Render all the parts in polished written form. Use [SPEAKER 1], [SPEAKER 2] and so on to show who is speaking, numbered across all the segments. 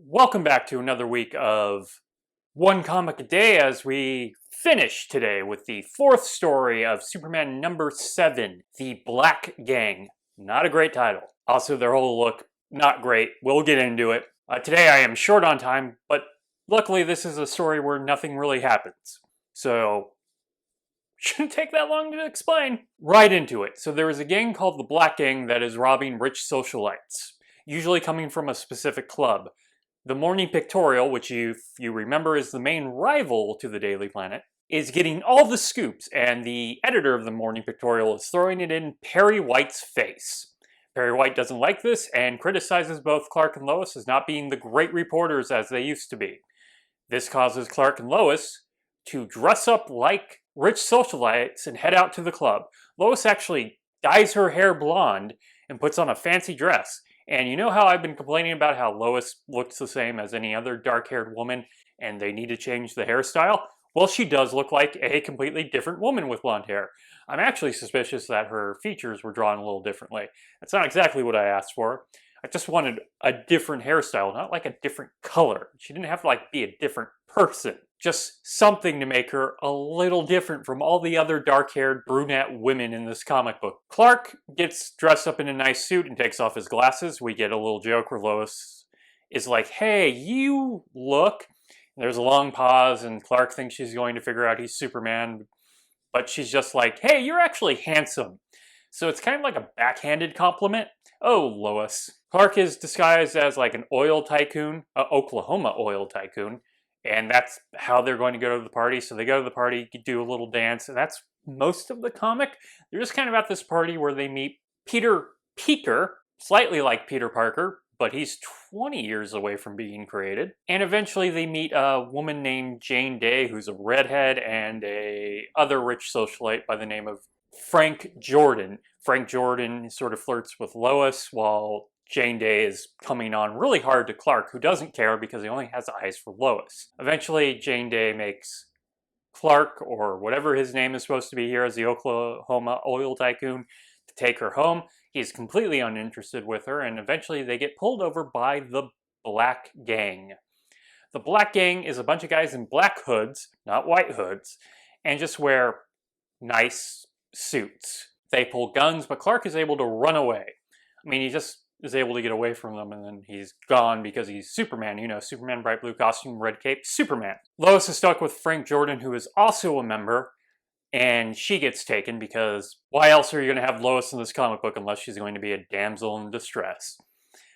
[SPEAKER 1] Welcome back to another week of One Comic a Day as we finish today with the fourth story of Superman number 7, The Black Gang. Not a great title. Also, their whole look, not great. We'll get into it. Today I am short on time, but luckily this is a story where nothing really happens. So, shouldn't take that long to explain. Right into it. So there is a gang called the Black Gang that is robbing rich socialites, usually coming from a specific club. The Morning Pictorial, which if you remember is the main rival to the Daily Planet, is getting all the scoops, and the editor of the Morning Pictorial is throwing it in Perry White's face. Perry White doesn't like this and criticizes both Clark and Lois as not being the great reporters as they used to be. This causes Clark and Lois to dress up like rich socialites and head out to the club. Lois actually dyes her hair blonde and puts on a fancy dress. And you know how I've been complaining about how Lois looks the same as any other dark-haired woman and they need to change the hairstyle? Well, she does look like a completely different woman with blonde hair. I'm actually suspicious that her features were drawn a little differently. That's not exactly what I asked for. I just wanted a different hairstyle, not like a different color. She didn't have to be a different person. Just something to make her a little different from all the other dark-haired brunette women in this comic book. Clark gets dressed up in a nice suit and takes off his glasses. We get a little joke where Lois is like, "Hey, you look." And there's a long pause and Clark thinks she's going to figure out he's Superman, but she's just like, "Hey, you're actually handsome." So it's kind of like a backhanded compliment. Oh, Lois. Clark is disguised as like an oil tycoon, Oklahoma oil tycoon. And that's how they're going to go to the party. So they go to the party, do a little dance, and that's most of the comic. They're just kind of at this party where they meet Peter Peeker, slightly like Peter Parker, but he's 20 years away from being created. And eventually they meet a woman named Jane Day, who's a redhead, and a other rich socialite by the name of Frank Jordan. Frank Jordan sort of flirts with Lois while Jane Day is coming on really hard to Clark, who doesn't care because he only has eyes for Lois. Eventually, Jane Day makes Clark, or whatever his name is supposed to be here as the Oklahoma oil tycoon, to take her home. He's completely uninterested with her, and eventually they get pulled over by the Black Gang. The Black Gang is a bunch of guys in black hoods, not white hoods, and just wear nice suits. They pull guns, but Clark is able to run away. I mean, he just is able to get away from them, and then he's gone because he's Superman. You know, Superman, bright blue costume, red cape, Superman. Lois is stuck with Frank Jordan, who is also a member, and she gets taken because why else are you going to have Lois in this comic book unless she's going to be a damsel in distress?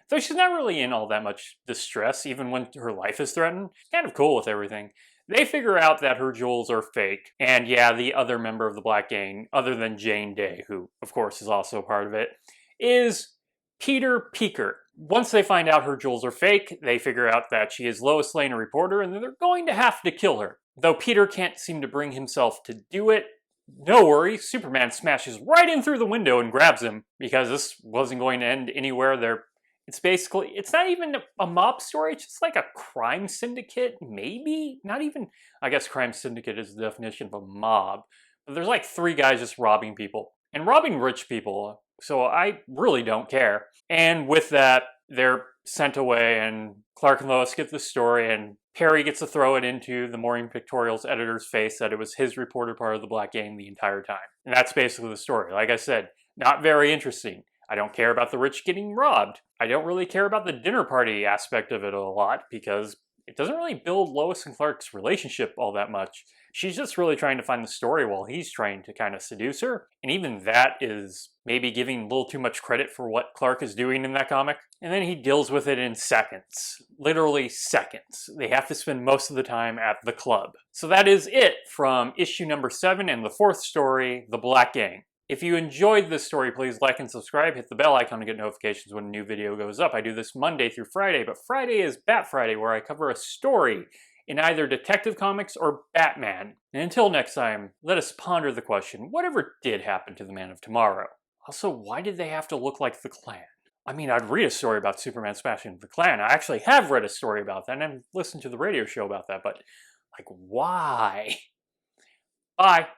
[SPEAKER 1] Though she's not really in all that much distress, even when her life is threatened. She's kind of cool with everything. They figure out that her jewels are fake, and yeah, the other member of the Black Gang, other than Jane Day, who of course is also a part of it, is Peter Peeker. Once they find out her jewels are fake, they figure out that she is Lois Lane, a reporter, and they're going to have to kill her. Though Peter can't seem to bring himself to do it, no worry, Superman smashes right in through the window and grabs him, because this wasn't going to end anywhere. It's not even a mob story, it's just like a crime syndicate, maybe? Not even, I guess crime syndicate is the definition of a mob. But there's like 3 guys just robbing people. And robbing rich people, so I really don't care. And with that, they're sent away, and Clark and Lois get the story, and Perry gets to throw it into the Morning Pictorial's editor's face that it was his reported part of the Black Gang the entire time. And that's basically the story. Like I said, not very interesting. I don't care about the rich getting robbed. I don't really care about the dinner party aspect of it a lot because it doesn't really build Lois and Clark's relationship all that much. She's just really trying to find the story while he's trying to kind of seduce her. And even that is maybe giving a little too much credit for what Clark is doing in that comic. And then he deals with it in seconds. Literally seconds. They have to spend most of the time at the club. So that is it from issue number 7 and the 4th story, The Black Gang. If you enjoyed this story, please like and subscribe. Hit the bell icon to get notifications when a new video goes up. I do this Monday through Friday, but Friday is Bat Friday, where I cover a story in either Detective Comics or Batman. And until next time, let us ponder the question, whatever did happen to the Man of Tomorrow? Also, why did they have to look like the Klan? I mean, I'd read a story about Superman smashing the Klan. I actually have read a story about that, and I've listened to the radio show about that, but, why? Bye.